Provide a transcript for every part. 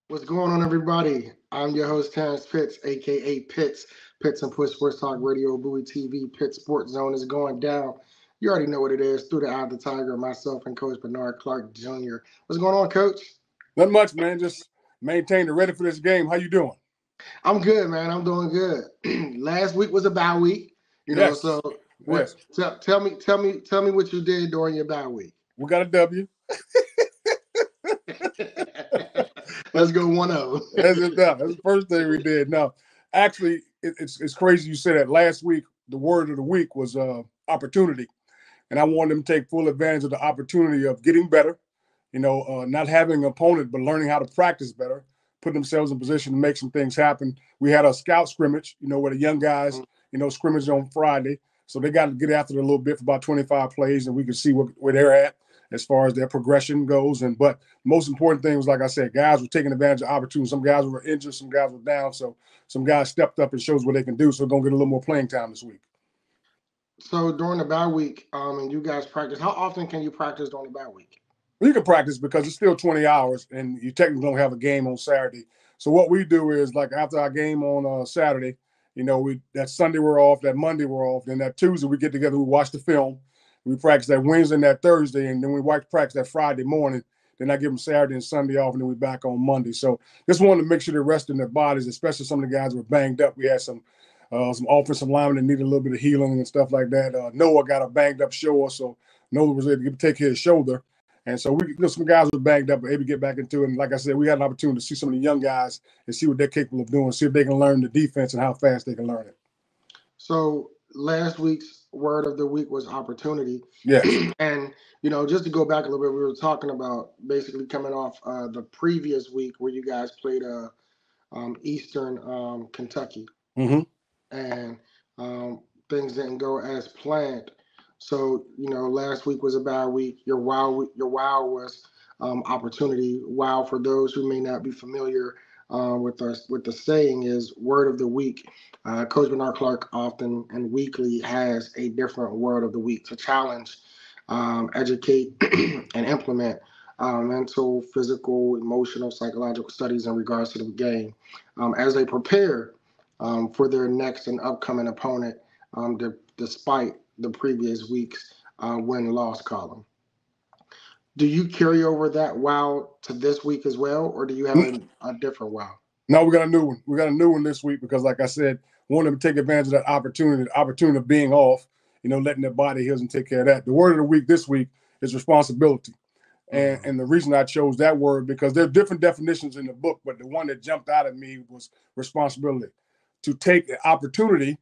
What's going on, everybody? I'm your host, Terrence Pitts, aka Pitts. Pitts and Push Sports Talk Radio, Bowie TV, Pitts Sports Zone is going down. You already know what it is. Through the Eye of the Tiger, myself and Coach Bernard Clark Jr. What's going on, Coach? Not much, man. Just maintain the ready for this game. How you doing? I'm good, man. I'm doing good. Last week was a bye week, Yes, So what? yes. Tell me what you did during your bye week. We got a W. Let's go 1-0. That's it. Now. That's the first thing we did. Now, actually, it's crazy you said that. Last week, the word of the week was opportunity, and I wanted them to take full advantage of the opportunity of getting better. Not having an opponent, but learning how to practice better, putting themselves in position to make some things happen. We had a scout scrimmage, where the young guys, scrimmage on Friday. So they got to get after it a little bit for about 25 plays, and we could see where they're at as far as their progression goes. But most important thing was, like I said, guys were taking advantage of opportunities. Some guys were injured, some guys were down. So some guys stepped up and shows what they can do. So they're going to get a little more playing time this week. So during the bye week, and you guys practice, how often can you practice during the bye week? You can practice because it's still 20 hours, and you technically don't have a game on Saturday. So what we do is, like, after our game on Saturday, that Sunday we're off, that Monday we're off, then that Tuesday we get together, we watch the film, we practice that Wednesday and that Thursday, and then we practice that Friday morning. Then I give them Saturday and Sunday off, and then we back on Monday. So just wanted to make sure they're resting their bodies, especially some of the guys who were banged up. We had some offensive linemen that needed a little bit of healing and stuff like that. Noah got a banged up shoulder, so Noah was able to take care of his shoulder. And so some guys were banged up, but able to get back into it. And like I said, we had an opportunity to see some of the young guys and see what they're capable of doing, see if they can learn the defense and how fast they can learn it. So last week's word of the week was opportunity. Yes. And, just to go back a little bit, we were talking about basically coming off the previous week where you guys played Eastern Kentucky. Mm-hmm. And things didn't go as planned. So, last week was a bad week. Your wow was opportunity. Wow, for those who may not be familiar with the saying, is word of the week. Coach Bernard Clark often and weekly has a different word of the week to challenge, educate, and implement mental, physical, emotional, psychological studies in regards to the game as they prepare for their next and upcoming opponent, despite the previous week's win-loss column. Do you carry over that wow to this week as well, or do you have a different wow? No, we got a new one. We got a new one this week because, like I said, we want them to take advantage of that opportunity, the opportunity of being off, letting their body heal and take care of that. The word of the week this week is responsibility. And the reason I chose that word, because there are different definitions in the book, but the one that jumped out at me was responsibility. To take an opportunity,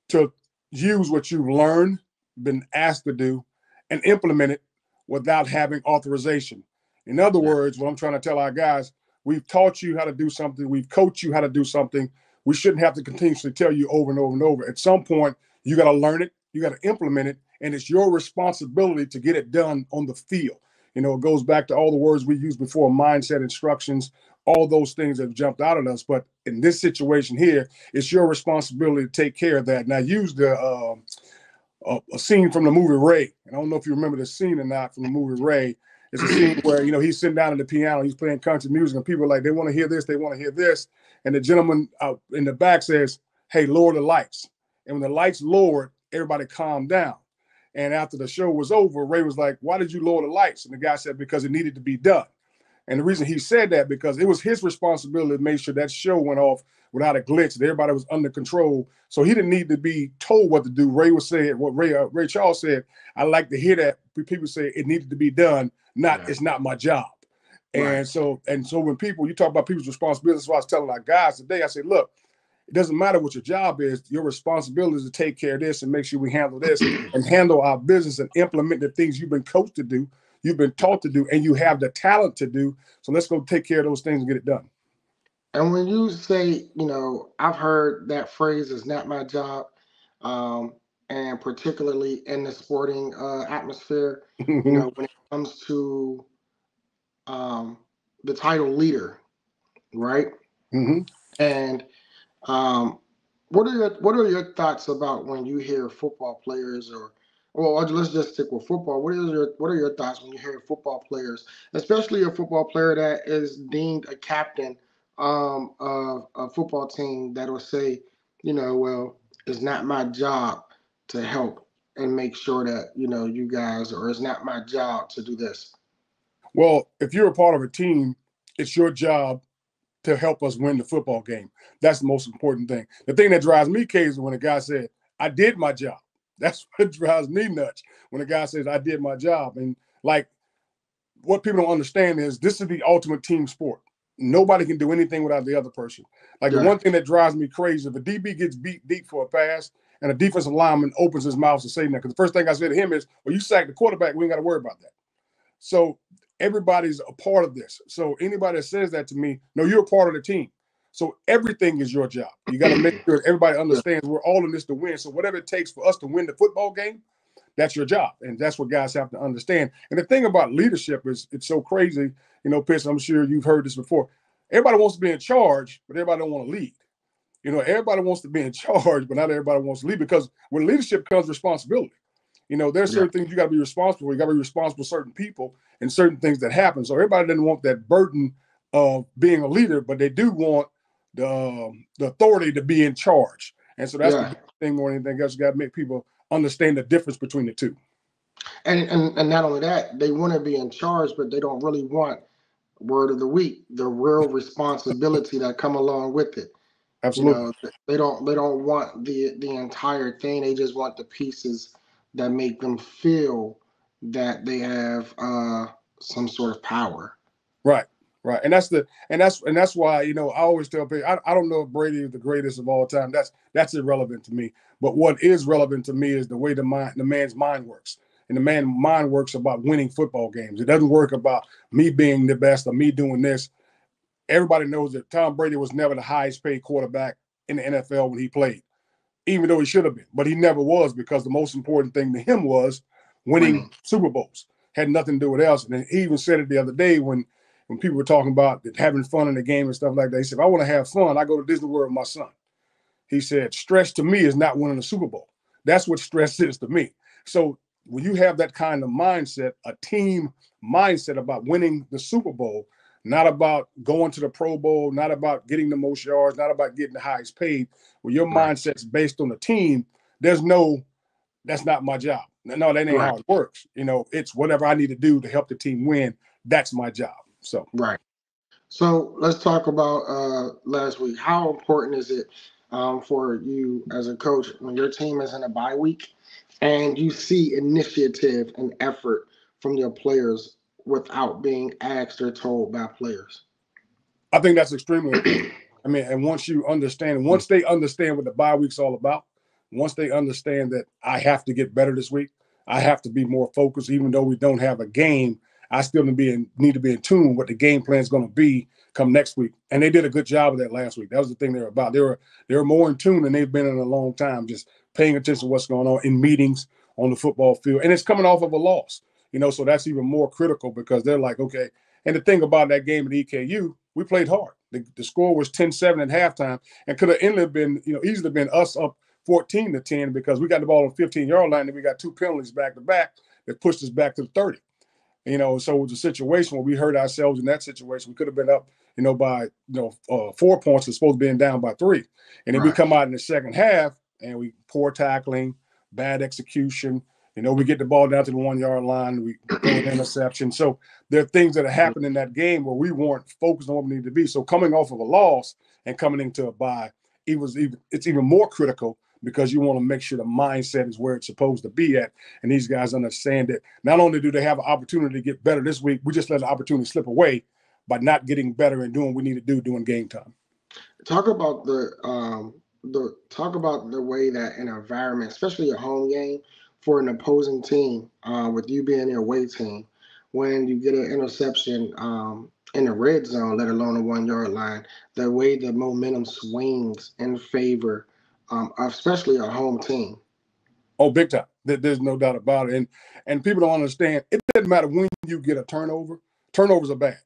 to use what you've learned, been asked to do, and implement it without having authorization. In other words, what I'm trying to tell our guys, we've taught you how to do something. We've coached you how to do something. We shouldn't have to continuously tell you over and over and over. At some point, you got to learn it. You got to implement it. And it's your responsibility to get it done on the field. It goes back to all the words we used before, mindset, instructions, all those things that have jumped out at us. But in this situation here, it's your responsibility to take care of that. And I used a scene from the movie Ray. And I don't know if you remember the scene or not from the movie Ray. It's a scene where, he's sitting down at the piano, he's playing country music, and people are like, they want to hear this, they want to hear this. And the gentleman in the back says, hey, lower the lights. And when the lights lowered, everybody calmed down. And after the show was over, Ray was like, why did you lower the lights? And the guy said, because it needed to be done. And the reason he said that, because it was his responsibility to make sure that show went off without a glitch, that everybody was under control. So he didn't need to be told what to do. Ray was saying, what Ray Charles said, I like to hear that people say it needed to be done, it's not my job. Right. And so when you talk about people's responsibility, that's what I was telling our guys today. I said, look, it doesn't matter what your job is. Your responsibility is to take care of this and make sure we handle this and handle our business and implement the things you've been coached to do, you've been taught to do, and you have the talent to do. So let's go take care of those things and get it done. And when you say, I've heard that phrase is not my job, and particularly in the sporting atmosphere, when it comes to the title leader, right? Mm-hmm. And what are your thoughts about when you hear football players or Well, let's just stick with football. What are your thoughts when you hear football players, especially a football player that is deemed a captain of a football team that will say, well, it's not my job to help and make sure that you guys, or it's not my job to do this. Well, if you're a part of a team, it's your job to help us win the football game. That's the most important thing. The thing that drives me crazy when a guy said, I did my job. That's what drives me nuts when a guy says, I did my job. And like, what people don't understand is this is the ultimate team sport. Nobody can do anything without the other person. Like the Yeah, one thing that drives me crazy, if a DB gets beat deep for a pass and a defensive lineman opens his mouth to say that, because the first thing I say to him is, well, you sacked the quarterback. We ain't got to worry about that. So everybody's a part of this. So anybody that says that to me, no, you're a part of the team. So everything is your job. You got to make sure everybody yeah, understands we're all in this to win. So whatever it takes for us to win the football game, that's your job. And that's what guys have to understand. And the thing about leadership is it's so crazy. Pitts, I'm sure you've heard this before. Everybody wants to be in charge, but everybody don't want to lead. Everybody wants to be in charge, but not everybody wants to lead, because with leadership comes responsibility. There's yeah, certain things you got to be responsible for. You got to be responsible for certain people and certain things that happen. So everybody doesn't want that burden of being a leader, but they do want the authority to be in charge. And so that's the yeah. big thing more than anything else. You got to make people understand the difference between the two. And not only that, they want to be in charge, but they don't really want, word of the week, the real responsibility that come along with it. You Absolutely. know, they don't want the entire thing. They just want the pieces that make them feel that they have some sort of power. Right. Right. And that's why, I always tell people, I don't know if Brady is the greatest of all time. That's irrelevant to me. But what is relevant to me is the way the man's mind works. And the man's mind works about winning football games. It doesn't work about me being the best or me doing this. Everybody knows that Tom Brady was never the highest paid quarterback in the NFL when he played, even though he should have been. But he never was, because the most important thing to him was winning Winning. Super Bowls. Had nothing to do with else. And he even said it the other day when people were talking about having fun in the game and stuff like that. He said, if I want to have fun, I go to Disney World with my son. He said, stress to me is not winning a Super Bowl. That's what stress is to me. So when you have that kind of mindset, a team mindset about winning the Super Bowl, not about going to the Pro Bowl, not about getting the most yards, not about getting the highest paid, when your Right. mindset's based on the team, there's no, that's not my job. No, that ain't Right. how it works. It's whatever I need to do to help the team win. That's my job. So Right. So let's talk about last week. How important is it for you as a coach when your team is in a bye week and you see initiative and effort from your players without being asked or told by players? I think that's extremely important. I mean, and once they understand what the bye week's all about, once they understand that I have to get better this week, I have to be more focused, even though we don't have a game. I still need to be in tune with what the game plan is going to be come next week. And they did a good job of that last week. That was the thing they were about. They were more in tune than they've been in a long time, just paying attention to what's going on in meetings on the football field. And it's coming off of a loss, so that's even more critical, because they're like, okay. And the thing about that game at EKU, we played hard. The score was 10-7 at halftime, and could have easily been us up 14-10, because we got the ball on the 15-yard line and we got two penalties back to back that pushed us back to the 30. So it was a situation where we hurt ourselves in that situation. We could have been up, by 4 points, and supposed to be down by 3. And then we Right. come out in the second half and we poor tackling, bad execution. We get the ball down to the 1-yard line, we throw an interception. So there are things that happened in that game where we weren't focused on what we needed to be. So coming off of a loss and coming into a bye, it's even more critical, because you want to make sure the mindset is where it's supposed to be at. And these guys understand that not only do they have an opportunity to get better this week, we just let the opportunity slip away by not getting better and doing what we need to do during game time. Talk about the way that an environment, especially a home game for an opposing team, with you being the away team, when you get an interception in the red zone, let alone a 1 yard line, the way the momentum swings in favor, especially a home team. Oh, big time. There's no doubt about it. And people don't understand, it doesn't matter when you get a turnover. Turnovers are bad.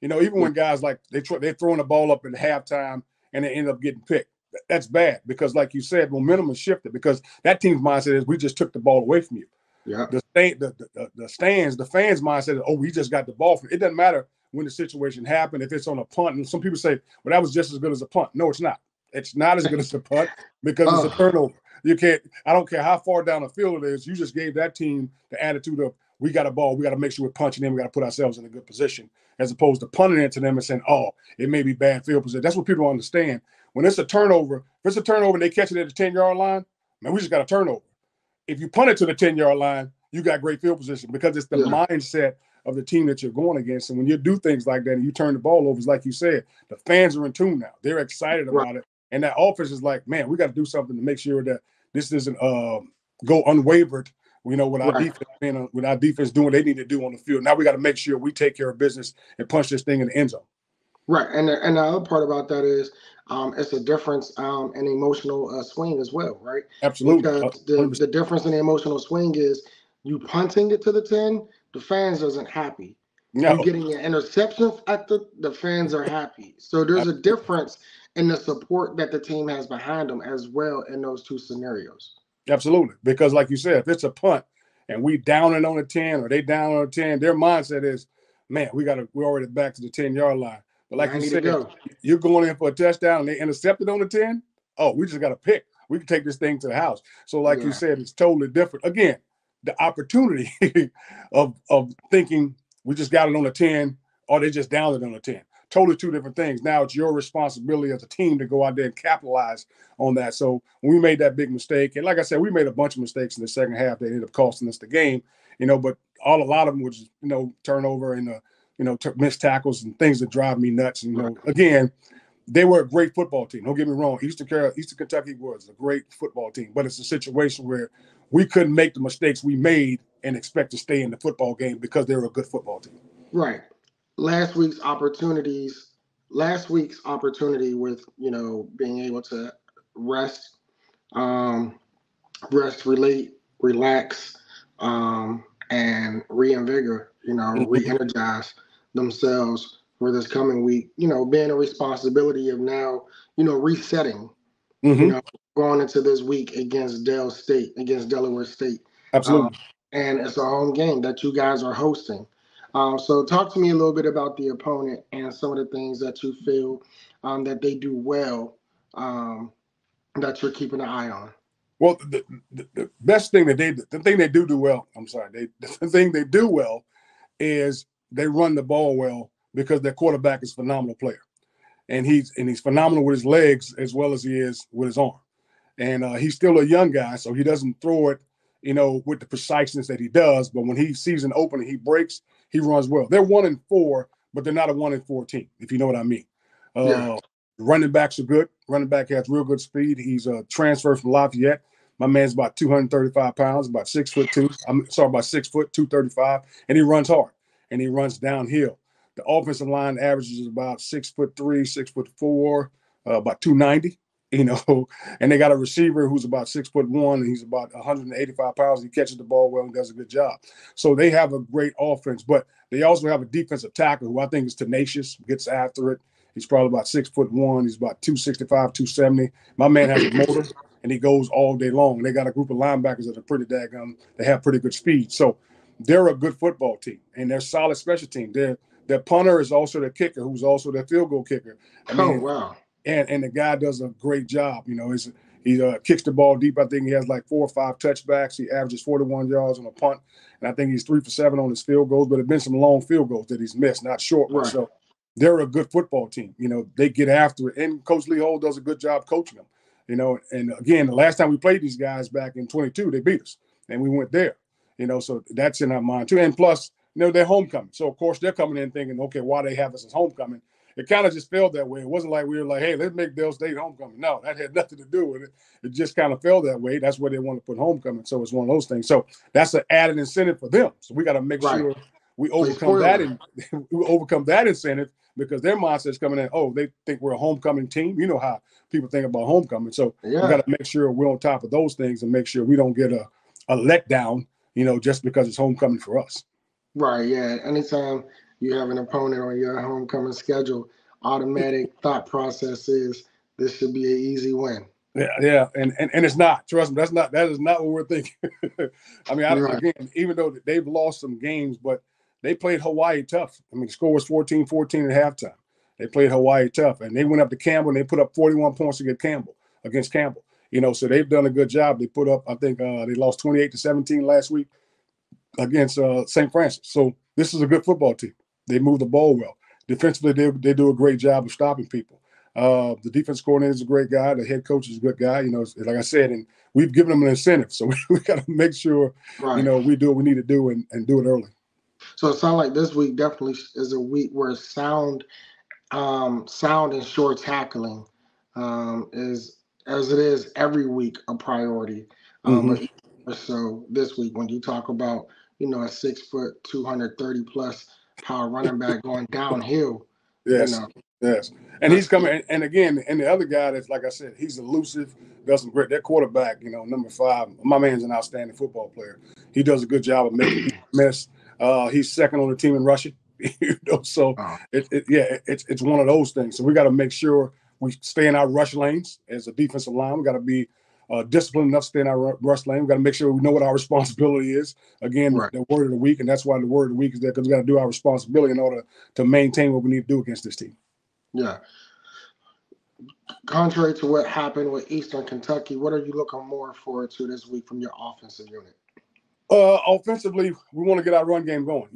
Even Yeah, when guys like they're throwing the ball up at halftime and they end up getting picked. That's bad, because like you said, momentum is shifted, because that team's mindset is we just took the ball away from you. Yeah. The stands, the fans' mindset is, oh, we just got the ball. It doesn't matter when the situation happened. If it's on a punt, and some people say, well, that was just as good as a punt. No, it's not. It's not as good as a punt because it's a turnover. You can't. I don't care how far down the field it is. You just gave that team the attitude of, we got a ball. We got to make sure we're punching in. We got to put ourselves in a good position, as opposed to punting it to them and saying, oh, it may be bad field position. That's what people don't understand. When it's a turnover, if it's a turnover and they catch it at the 10-yard line, man, we just got a turnover. If you punt it to the 10-yard line, you got great field position because it's the mindset of the team that you're going against. And when you do things like that and you turn the ball over, it's like you said, the fans are in tune now. They're excited about it. And that offense is like, man, we got to do something to make sure that this doesn't go unwavered, with our defense, with our defense doing what they need to do on the field. Now we got to make sure we take care of business and punch this thing in the end zone. Right. And the other part about that is it's a difference in emotional swing as well, right? Absolutely. Because the difference in the emotional swing is you punting it to the 10, the fans isn't happy. No. You getting an interception at the fans are happy. So there's a difference in the support that the team has behind them as well in those two scenarios. Absolutely. Because like you said, if it's a punt and we down it on the 10 or they down on the 10, their mindset is, man, we're already back to the 10-yard line. But like you said, you're going in for a touchdown and they intercepted on the 10. Oh, we just got to pick. We can take this thing to the house. So like you said, it's totally different. Again, the opportunity of thinking we just got it on the 10 or they just downed it on the 10. Totally two different things. Now it's your responsibility as a team to go out there and capitalize on that. So when we made that big mistake, and like I said, we made a bunch of mistakes in the second half that ended up costing us the game, but a lot of them was, turnover and, missed tackles and things that drive me nuts. And, again, they were a great football team. Don't get me wrong. Eastern Kentucky was a great football team, but it's a situation where we couldn't make the mistakes we made and expect to stay in the football game because they were a good football team. Right. Last week's opportunity with, being able to rest, relax, and re-energize themselves for this coming week, being a responsibility of now, resetting, going into this week against Delaware State. Absolutely. And it's a home game that you guys are hosting. So talk to me a little bit about the opponent and some of the things that you feel that they do well, that you're keeping an eye on. Well, the best thing the thing they do well, the thing they do well is they run the ball well because their quarterback is a phenomenal player. And he's phenomenal with his legs as well as he is with his arm. And he's still a young guy, so he doesn't throw it, with the preciseness that he does. But when he sees an opening, he breaks, he runs well. They're 1-4, but they're not a 1-4 team, if you know what I mean. Running backs are good. Running back has real good speed. He's a transfer from Lafayette. My man's about 235 pounds, about 6'2". About 6 foot, 235, and he runs hard and he runs downhill. The offensive line averages about 6'3", 6'4", about 290. And they got a receiver who's about 6'1", and he's about 185 pounds. He catches the ball well and does a good job. So they have a great offense, but they also have a defensive tackle who I think is tenacious, gets after it. He's probably about 6'1". He's about 265, 270. My man has a motor, and he goes all day long. They got a group of linebackers that are pretty daggone. They have pretty good speed. So they're a good football team, and they're solid special team. Their punter is also their kicker, who's also their field goal kicker. Wow. And the guy does a great job. He kicks the ball deep. I think he has like 4 or 5 touchbacks. He averages 41 yards on a punt, and I think he's 3 for 7 on his field goals. But there've been some long field goals that he's missed, not short ones. So they're a good football team. They get after it, and Coach Lee Hole does a good job coaching them. And again, the last time we played these guys back in 22, they beat us, and we went there. So that's in our mind too. And plus, they're homecoming. So of course they're coming in thinking, okay, why they have us as homecoming? It kind of just felt that way. It wasn't like we were like, hey, let's make Dale State homecoming. No, that had nothing to do with it. It just kind of felt that way. That's where they want to put homecoming. So it's one of those things. So that's an added incentive for them. So we got to make sure we overcome that, and we overcome that incentive because their mindset's coming in. Oh, they think we're a homecoming team. You know how people think about homecoming. So we got to make sure we're on top of those things and make sure we don't get a letdown, just because it's homecoming for us. Right. Yeah. Anytime you have an opponent on your homecoming schedule, automatic thought process is this should be an easy win. Yeah, and it's not. Trust me, that is not what we're thinking. I mean, Right. again, even though they've lost some games, but they played Hawaii tough. I mean, the score was 14-14 at halftime. They played Hawaii tough, and they went up to Campbell and they put up 41 points against Campbell. So they've done a good job. They put up, I think, they lost 28-17 last week against St. Francis. So this is a good football team. They move the ball well. Defensively, they do a great job of stopping people. The defense coordinator is a great guy. The head coach is a good guy. Like I said, and we've given them an incentive. So we got to make sure, Right. we do what we need to do and do it early. So it sounds like this week definitely is a week where sound and short tackling is, as it is every week, a priority. Mm-hmm. But even more so this week when you talk about, a 6 foot, 230 plus power running back going downhill, you Yes, know, yes. And he's that's coming. And again, and the other guy that's, like I said, he's elusive, does some great. That quarterback, number 5, my man's an outstanding football player. He does a good job of making people miss. He's second on the team in rushing. So uh, it's one of those things. So we got to make sure we stay in our rush lanes as a defensive line. We got to be disciplined enough to stay in our rush lane. We got to make sure we know what our responsibility is. Again, right. the word of the week, and that's why the word of the week is there, because we got to do our responsibility in order to maintain what we need to do against this team. Yeah. Contrary to what happened with Eastern Kentucky, what are you looking more forward to this week from your offensive unit? Offensively, we want to get our run game going.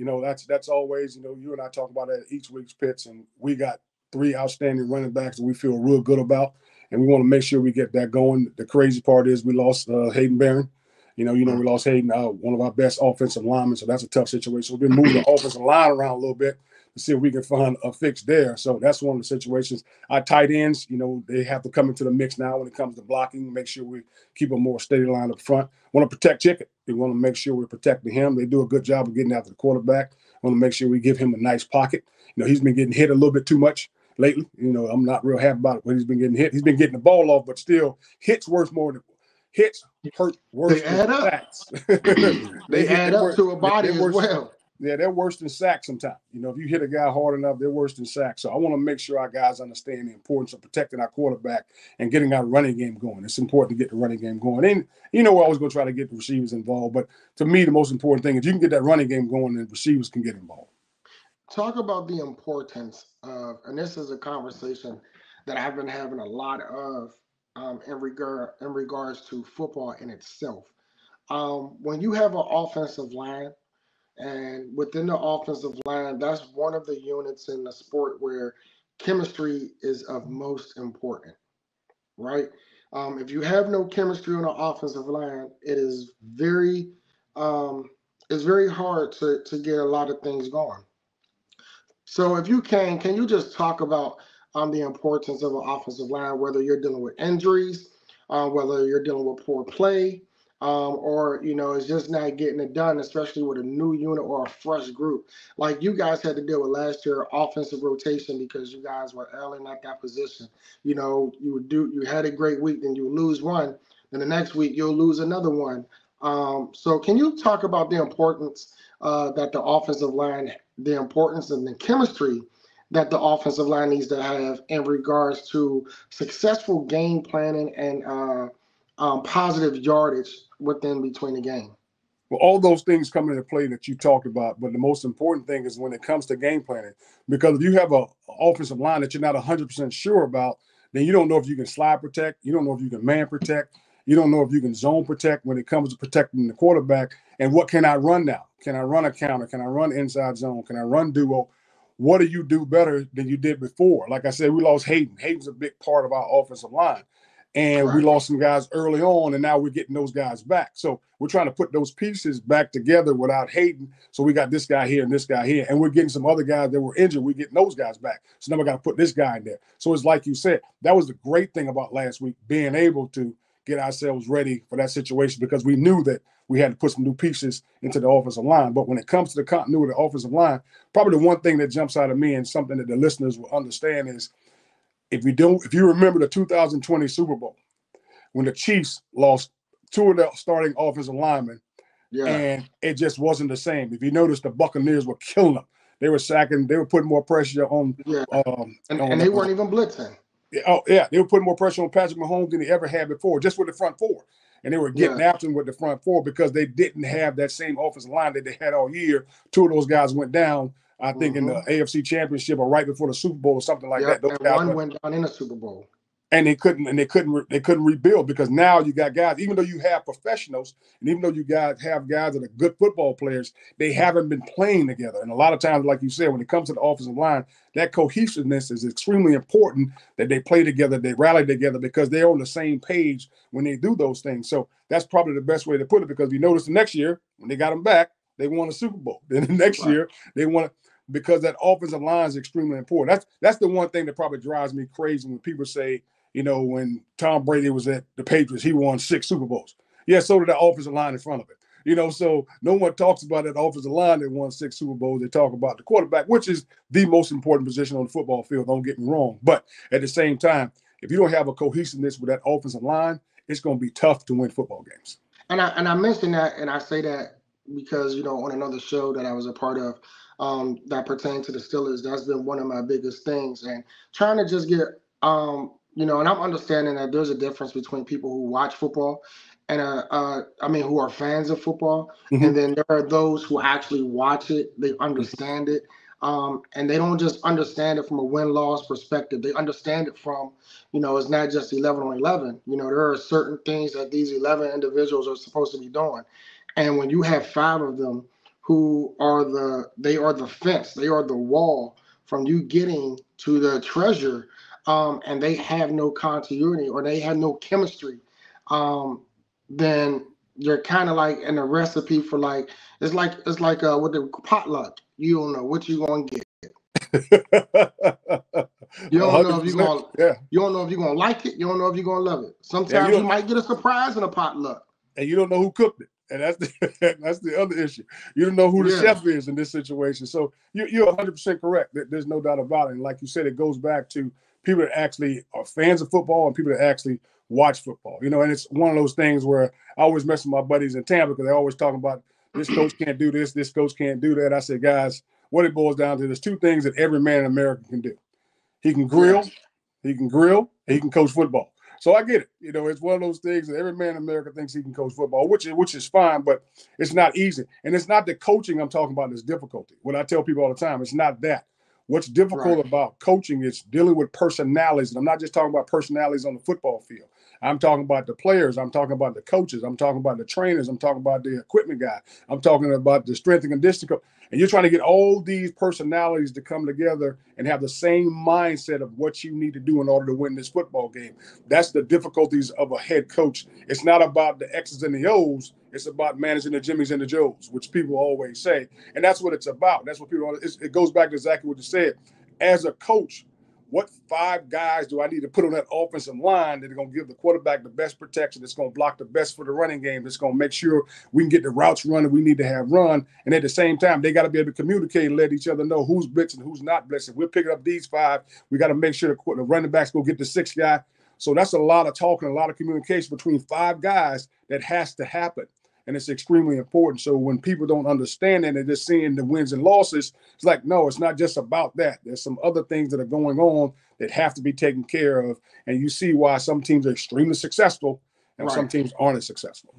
That's always, you and I talk about that each week's pits, and we got 3 outstanding running backs that we feel real good about, and we want to make sure we get that going. The crazy part is we lost Hayden Barron. We lost Hayden, one of our best offensive linemen, so that's a tough situation. We've been moving the offensive line around a little bit to see if we can find a fix there. So that's one of the situations. Our tight ends, they have to come into the mix now when it comes to blocking, make sure we keep a more steady line up front. Want to protect Chicken. We want to make sure we're protecting him. They do a good job of getting after the quarterback. Want to make sure we give him a nice pocket. He's been getting hit a little bit too much lately. I'm not real happy about it when he's been getting hit. He's been getting the ball off, but still, hits hurt worse They than add up. sacks. They add up to a body they're as worse. well. Yeah, they're worse than sacks sometimes. If you hit a guy hard enough, they're worse than sacks. So I want to make sure our guys understand the importance of protecting our quarterback and getting our running game going. It's important to get the running game going. And, we're always going to try to get the receivers involved. But to me, the most important thing is you can get that running game going and receivers can get involved. Talk about the importance of, and this is a conversation that I've been having a lot of in regards to football in itself. When you have an offensive line, and within the offensive line, that's one of the units in the sport where chemistry is of most important, right? If you have no chemistry on the offensive line, um, it's very hard to get a lot of things going. So if you can you just talk about the importance of an offensive line, whether you're dealing with injuries, whether you're dealing with poor play, or it's just not getting it done, especially with a new unit or a fresh group. Like you guys had to deal with last year, offensive rotation because you guys were ailing at that position. You had a great week, then you lose one, then the next week you'll lose another one. So can you talk about the importance that the importance and the chemistry that the offensive line needs to have in regards to successful game planning and positive yardage within between the game? Well, all those things come into play that you talked about, but the most important thing is when it comes to game planning, because if you have an offensive line that you're not 100% sure about, then you don't know if you can slide protect, you don't know if you can man protect, you don't know if you can zone protect when it comes to protecting the quarterback. And what can I run now? Can I run a counter? Can I run inside zone? Can I run duo? What do you do better than you did before? Like I said, we lost Hayden. Hayden's a big part of our offensive line. And we Right. lost some guys early on, and now we're getting those guys back. So we're trying to put those pieces back together without Hayden. So we got this guy here and this guy here, and we're getting some other guys that were injured. We're getting those guys back. So now we got to put this guy in there. So it's like you said, that was the great thing about last week, being able to get ourselves ready for that situation because we knew that we had to put some new pieces into the offensive line. But when it comes to the continuity of the offensive line, probably the one thing that jumps out of me and something that the listeners will understand is if you remember the 2020 Super Bowl, when the Chiefs lost 2 of the starting offensive linemen, Yeah. and it just wasn't the same. If you notice, the Buccaneers were killing them. They were sacking. They were putting more pressure on. Yeah. And they weren't even blitzing. Oh yeah, they were putting more pressure on Patrick Mahomes than they ever had before, just with the front four. And they were getting Yeah. after him with the front four because they didn't have that same offensive line that they had all year. Two of those guys went down, I think, in the Mm-hmm. AFC Championship or right before the Super Bowl or something like that. Yep. Those And guys one went, went down in the Super Bowl. and they couldn't rebuild because now you got guys, even though you have professionals and even though you guys have guys that are good football players, they haven't been playing together. And a lot of times, like you said, when it comes to the offensive line, that cohesiveness is extremely important, that they play together, they rally together because they're on the same page when they do those things. So that's probably the best way to put it, because you notice the next year when they got them back, they won a Super Bowl. Then the next Right. year they won, because that offensive line is extremely important. That's the one thing that probably drives me crazy when people say, when Tom Brady was at the Patriots, he won 6 Super Bowls. Yeah, so did the offensive line in front of it. So no one talks about that offensive line that won 6 Super Bowls. They talk about the quarterback, which is the most important position on the football field. Don't get me wrong. But at the same time, if you don't have a cohesiveness with that offensive line, it's going to be tough to win football games. And I mentioned that, and I say that because on another show that I was a part of, that pertained to the Steelers, that's been one of my biggest things, and trying to just get and I'm understanding that there's a difference between people who watch football and I mean who are fans of football, and Mm-hmm. then there are those who actually watch it, they understand it. And they don't just understand it from a win-loss perspective. They understand it from, it's not just 11 on 11. There are certain things that these 11 individuals are supposed to be doing. And when you have 5 of them who are they are the fence, they are the wall from you getting to the treasure, and they have no continuity or they have no chemistry, then you're kind of like in a recipe for like, it's like with the potluck. You don't know what you're gonna get. You don't know if you're 100%. gonna Yeah. you don't know if you're gonna like it. You don't know if you're gonna love it. Yeah, Sometimes you might get a surprise in a potluck. and you don't know who cooked it. And that's that's the other issue. You don't know who the Yeah, chef is in this situation. So you're 100% correct. There's no doubt about it. And like you said, it goes back to people that actually are fans of football and people that actually watch football. And it's one of those things where I always mess with my buddies in Tampa because they're always talking about this coach can't do this coach can't do that. I said, guys, what it boils down to, there's 2 things that every man in America can do. He can grill, yes, and he can coach football. So I get it. It's one of those things that every man in America thinks he can coach football, which is fine, but it's not easy. And it's not the coaching I'm talking about that's difficulty. What I tell people all the time, it's not that. What's right, difficult about coaching is dealing with personalities. And I'm not just talking about personalities on the football field. I'm talking about the players. I'm talking about the coaches. I'm talking about the trainers. I'm talking about the equipment guy. I'm talking about the strength and conditioning coach. And you're trying to get all these personalities to come together and have the same mindset of what you need to do in order to win this football game. That's the difficulties of a head coach. It's not about the X's and the O's. It's about managing the Jimmys and the Joes, which people always say. And that's what it's about. That's what people, it goes back to exactly what you said. As a coach, what 5 guys do I need to put on that offensive line that are going to give the quarterback the best protection, that's going to block the best for the running game, that's going to make sure we can get the routes run that we need to have run. And at the same time, they got to be able to communicate and let each other know who's blitzing, who's not blitzing. We're picking up these 5. We got to make sure the running backs go get the 6th guy. So that's a lot of talking, a lot of communication between 5 guys that has to happen. And it's extremely important. So when people don't understand it and they're just seeing the wins and losses, it's like, no, it's not just about that. There's some other things that are going on that have to be taken care of. And you see why some teams are extremely successful and some right, teams aren't as successful.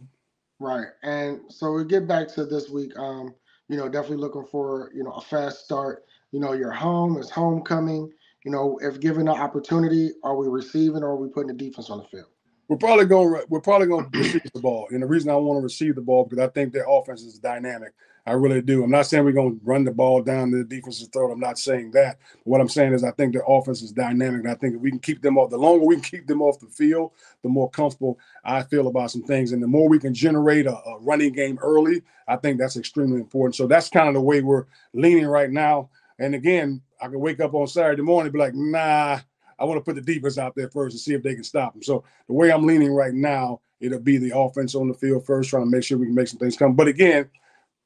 right. And so we get back to this week. Definitely looking for a fast start. You're home. It's homecoming. If given the opportunity, are we receiving or are we putting the defense on the field? We're probably going to receive the ball. And the reason I want to receive the ball because I think their offense is dynamic. I really do. I'm not saying we're going to run the ball down the defense's throat. I'm not saying that. But what I'm saying is I think their offense is dynamic. And I think if we can keep them off, the longer we can keep them off the field, the more comfortable I feel about some things. And the more we can generate a running game early, I think that's extremely important. So that's kind of the way we're leaning right now. And again, I can wake up on Saturday morning and be like, nah, I want to put the defense out there first and see if they can stop them. So the way I'm leaning right now, it'll be the offense on the field first, trying to make sure we can make some things come. But again,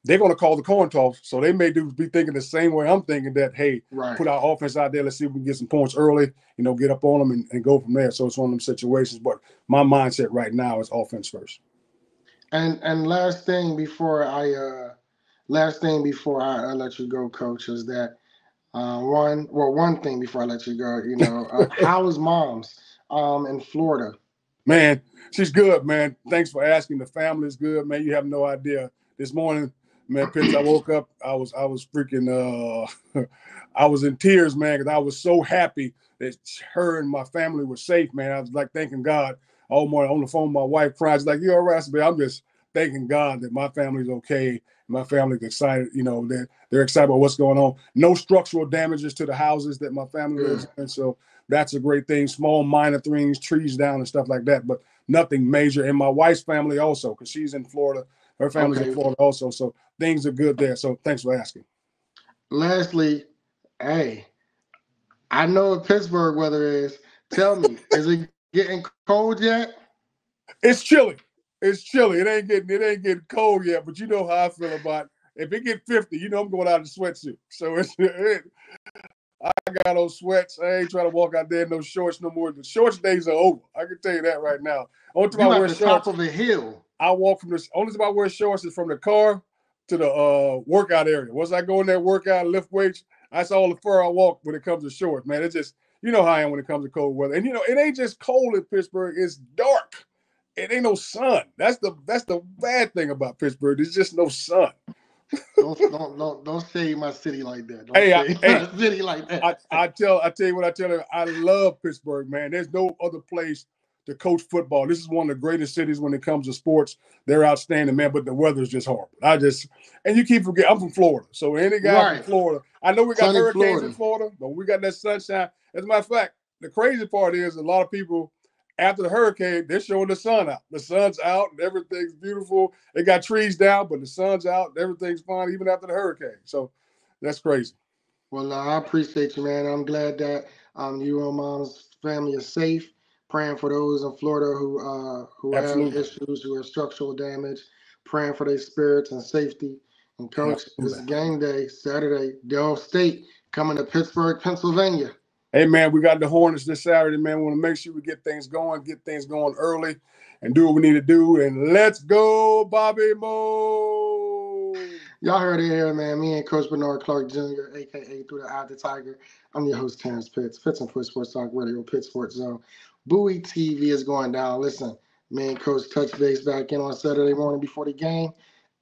they're going to call the coin toss, so they may be thinking the same way I'm thinking that, hey, Right. put our offense out there. Let's see if we can get some points early, get up on them and go from there. So it's one of them situations. But my mindset right now is offense first. And last thing before I let you go, Coach, is that One thing before I let you go, how is mom's in Florida? Man, she's good, man. Thanks for asking. The family is good, man. You have no idea. This morning, man, Pitts, I woke up. I was freaking I was in tears, man, because I was so happy that her and my family were safe, man. I was like thanking God all morning on the phone. My wife crying. She's like, "You all right?" I said, "I'm just thanking God that my family's okay. My family's excited. They're excited about what's going on. No structural damages to the houses that my family lives Good. in. So that's a great thing. Small minor things, trees down and stuff like that, but nothing major. And my wife's family also, because she's in Florida. Her family's in Okay. Florida also. So things are good there. So thanks for asking. Lastly, hey, I know what Pittsburgh weather is. Tell me, is it getting cold yet? It's chilly. It's chilly. It ain't getting cold yet, but you know how I feel about it. If it get 50, I'm going out in a sweatsuit. So I got on sweats. I ain't trying to walk out there in no shorts no more. The shorts days are over. I can tell you that right now. Only time I You at wear the top shorts, of a hill. I walk from this. Only time I wear shorts is from the car to the workout area. Once I go in there, workout, lift weights, that's all the fur I walk when it comes to shorts, man. It's just, how I am when it comes to cold weather. And it ain't just cold in Pittsburgh, it's dark. It ain't no sun. That's the bad thing about Pittsburgh. There's just no sun. Don't say my city like that. Don't Hey, say my city like I, that. I tell you what I tell you. I love Pittsburgh, man. There's no other place to coach football. This is one of the greatest cities when it comes to sports. They're outstanding, man. But the weather's just horrible. And you keep forgetting, I'm from Florida. So any guy from Right. Florida, I know we got Sunny hurricanes in Florida. Florida, but we got that sunshine. As a matter of fact, the crazy part is a lot of people after the hurricane, they're showing the sun out. The sun's out and everything's beautiful. They got trees down, but the sun's out. And everything's fine even after the hurricane. So that's crazy. Well, I appreciate you, man. I'm glad that you and mom's family is safe. Praying for those in Florida who have Absolutely. issues, who have structural damage. Praying for their spirits and safety. And coach, it's Absolutely. game day Saturday. Delaware State coming to Pittsburgh, Pennsylvania. Hey man, we got the Hornets this Saturday, man. We want to make sure we get things going early, and do what we need to do. And let's go, Bobby Mo. Y'all heard it here, man. Me and Coach Bernard Clark Jr., aka Through the Eye of the Tiger. I'm your host, Terrence Pitts. Pitts and Foot Sports Talk Radio, Pitt Sports Zone. Bowie TV is going down. Listen, me and Coach touch base back in on Saturday morning before the game.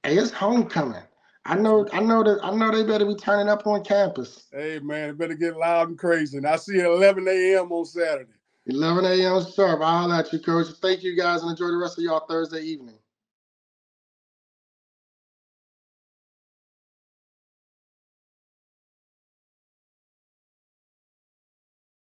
Hey, it's homecoming. I know they better be turning up on campus. Hey man, it better get loud and crazy. And I see you at 11 a.m. on Saturday. 11 a.m. sharp. I'll at you, Coach. Thank you guys and enjoy the rest of y'all Thursday evening.